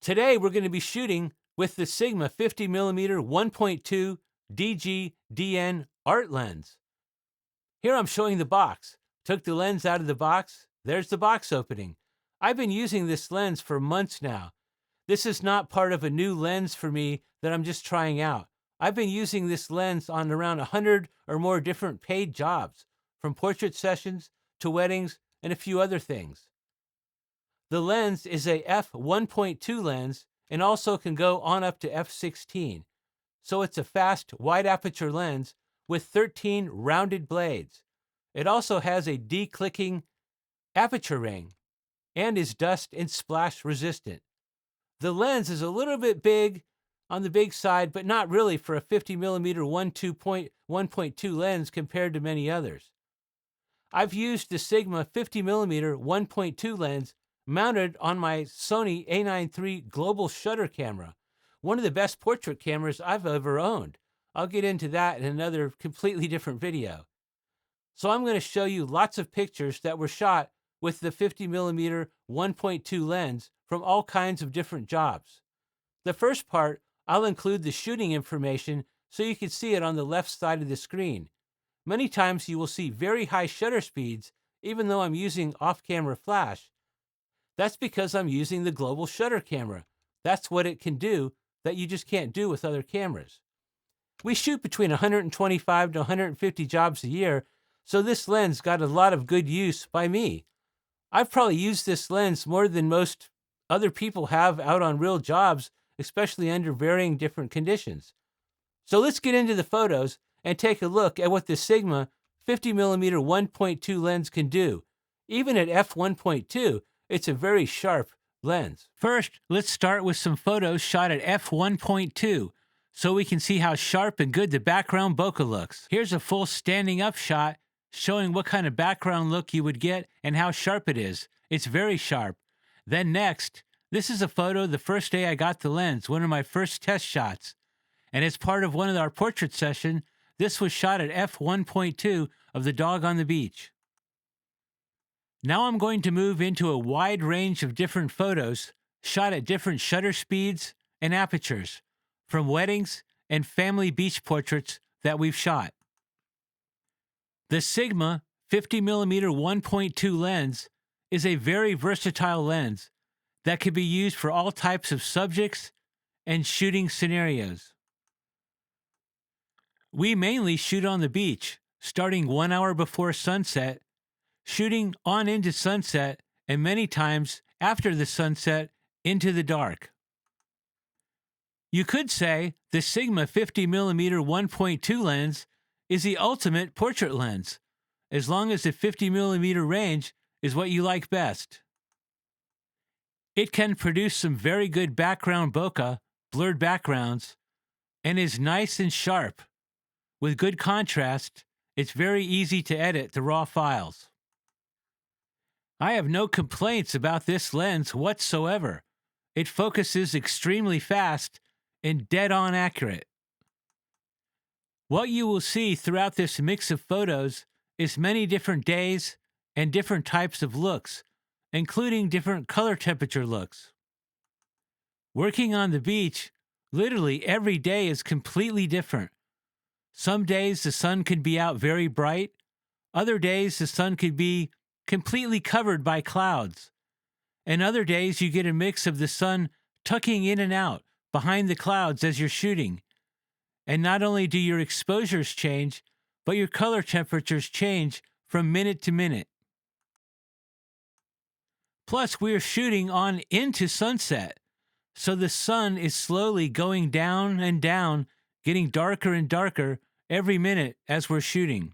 Today we're going to be shooting with the Sigma 50mm 1.2 DG-DN art lens. Here I'm showing the box. Took the lens out of the box. There's the box opening. I've been using this lens for months now. This is not part of a new lens for me that I'm just trying out. I've been using this lens on around 100 or more different paid jobs, from portrait sessions to weddings and a few other things. The lens is a f1.2 lens and also can go on up to f16. So it's a fast, wide aperture lens with 13 rounded blades. It also has a declicking aperture ring and is dust and splash resistant. The lens is a little bit big on the big side, but not really for a 50mm 1.2 lens compared to many others. I've used the Sigma 50mm 1.2 lens mounted on my Sony A9 III global shutter camera, one of the best portrait cameras I've ever owned. I'll get into that in another completely different video. So I'm going to show you lots of pictures that were shot with the 50mm 1.2 lens from all kinds of different jobs. The first part, I'll include the shooting information so you can see it on the left side of the screen. Many times you will see very high shutter speeds, even though I'm using off-camera flash. That's because I'm using the global shutter camera. That's what it can do that you just can't do with other cameras. We shoot between 125 to 150 jobs a year, so this lens got a lot of good use by me. I've probably used this lens more than most other people have out on real jobs, especially under varying different conditions. So let's get into the photos and take a look at what the Sigma 50mm 1.2 lens can do. Even at f1.2, it's a very sharp lens. First, let's start with some photos shot at f1.2 so we can see how sharp and good the background bokeh looks. Here's a full standing up shot showing what kind of background look you would get and how sharp it is. It's very sharp. Then next, this is a photo the first day I got the lens, one of my first test shots. And as part of one of our portrait session, this was shot at f1.2 of the dog on the beach. Now I'm going to move into a wide range of different photos shot at different shutter speeds and apertures from weddings and family beach portraits that we've shot. The Sigma 50mm 1.2 lens is a very versatile lens that can be used for all types of subjects and shooting scenarios. We mainly shoot on the beach, starting 1 hour before sunset, shooting on into sunset, and many times after the sunset into the dark. You could say the Sigma 50mm 1.2 lens is the ultimate portrait lens, as long as the 50mm range is what you like best. It can produce some very good background bokeh, blurred backgrounds, and is nice and sharp. With good contrast, it's very easy to edit the raw files. I have no complaints about this lens whatsoever. It focuses extremely fast and dead-on accurate. What you will see throughout this mix of photos is many different days and different types of looks, including different color temperature looks. Working on the beach, literally every day is completely different. Some days the sun could be out very bright. Other days the sun could be completely covered by clouds. And other days you get a mix of the sun tucking in and out behind the clouds as you're shooting. And not only do your exposures change, but your color temperatures change from minute to minute. Plus, we are shooting on into sunset, so the sun is slowly going down and down, getting darker and darker every minute as we're shooting.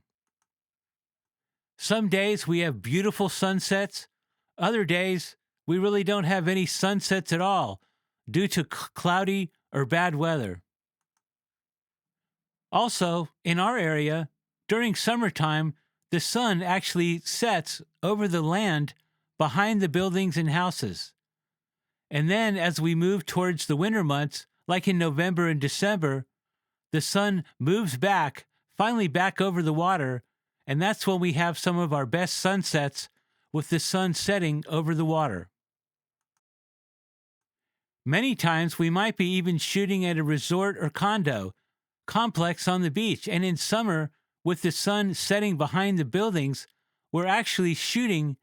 Some days we have beautiful sunsets. Other days we really don't have any sunsets at all due to cloudy or bad weather. Also, in our area, during summertime, the sun actually sets over the land behind the buildings and houses. And then as we move towards the winter months, like in November and December, the sun moves back, finally back over the water, and that's when we have some of our best sunsets with the sun setting over the water. Many times we might be even shooting at a resort or condo complex on the beach, and in summer, with the sun setting behind the buildings, we're actually shooting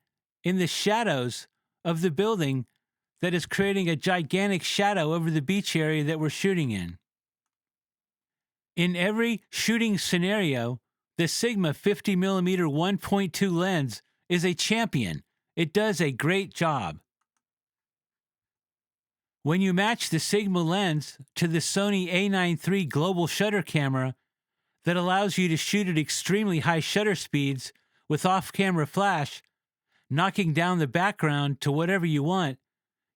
in the shadows of the building that is creating a gigantic shadow over the beach area that we're shooting in. In every shooting scenario, the Sigma 50mm 1.2 lens is a champion. It does a great job. When you match the Sigma lens to the Sony A9 III global shutter camera that allows you to shoot at extremely high shutter speeds with off-camera flash, knocking down the background to whatever you want,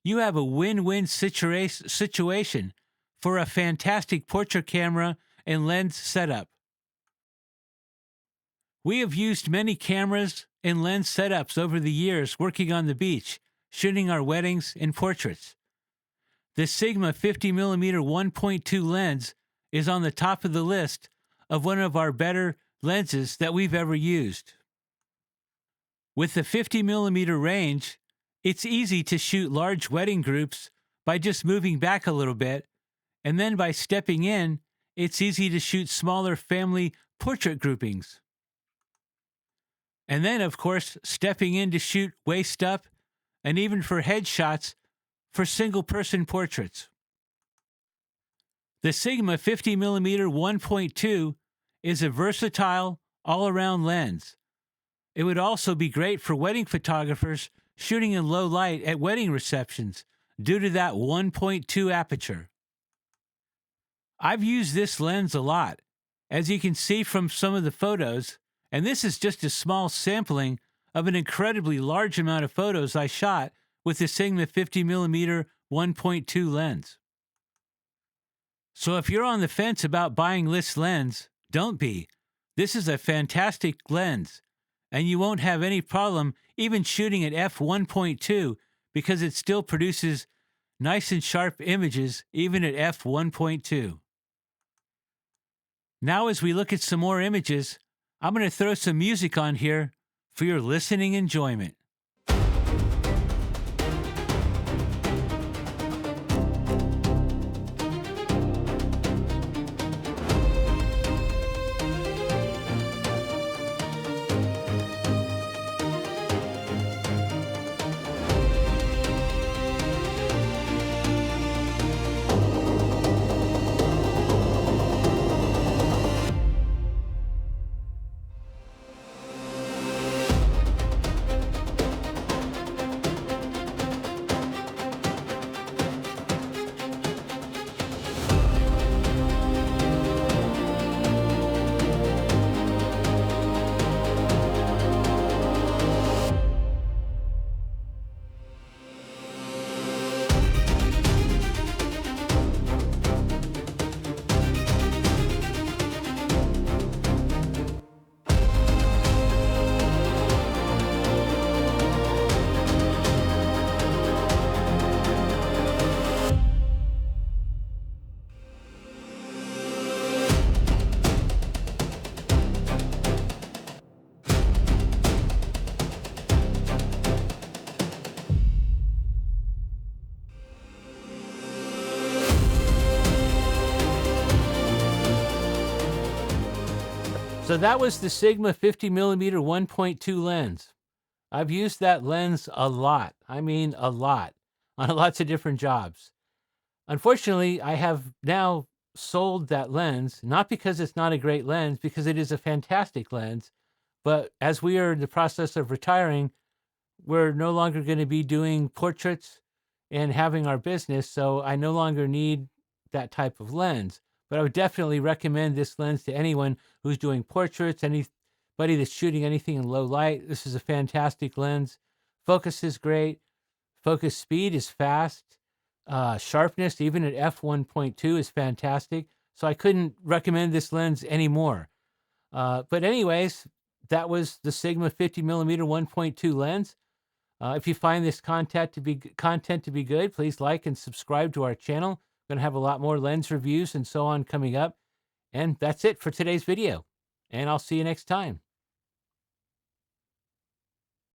you have a win-win situation for a fantastic portrait camera and lens setup. We have used many cameras and lens setups over the years working on the beach, shooting our weddings and portraits. The Sigma 50mm 1.2 lens is on the top of the list of one of our better lenses that we've ever used. With the 50mm range, it's easy to shoot large wedding groups by just moving back a little bit, and then by stepping in, it's easy to shoot smaller family portrait groupings. And then, of course, stepping in to shoot waist up, and even for headshots for single-person portraits. The Sigma 50mm 1.2 is a versatile, all-around lens. It would also be great for wedding photographers shooting in low light at wedding receptions due to that 1.2 aperture. I've used this lens a lot, as you can see from some of the photos, and this is just a small sampling of an incredibly large amount of photos I shot with the Sigma 50mm 1.2 lens. So if you're on the fence about buying this lens, don't be. This is a fantastic lens, and you won't have any problem even shooting at f1.2 because it still produces nice and sharp images even at f1.2. Now as we look at some more images, I'm going to throw some music on here for your listening enjoyment. So that was the Sigma 50mm 1.2 lens. I've used that lens a lot. I mean, a lot, on lots of different jobs. Unfortunately, I have now sold that lens, not because it's not a great lens, because it is a fantastic lens. But as we are in the process of retiring, we're no longer going to be doing portraits and having our business, so I no longer need that type of lens. But I would definitely recommend this lens to anyone who's doing portraits, anybody that's shooting anything in low light. This is a fantastic lens. Focus is great. Focus speed is fast. Sharpness, even at f1.2, is fantastic. So I couldn't recommend this lens anymore. But anyways, that was the Sigma 50mm 1.2 lens. If you find this content to be good, please like and subscribe to our channel. We're going to have a lot more lens reviews and so on coming up. And that's it for today's video. And I'll see you next time.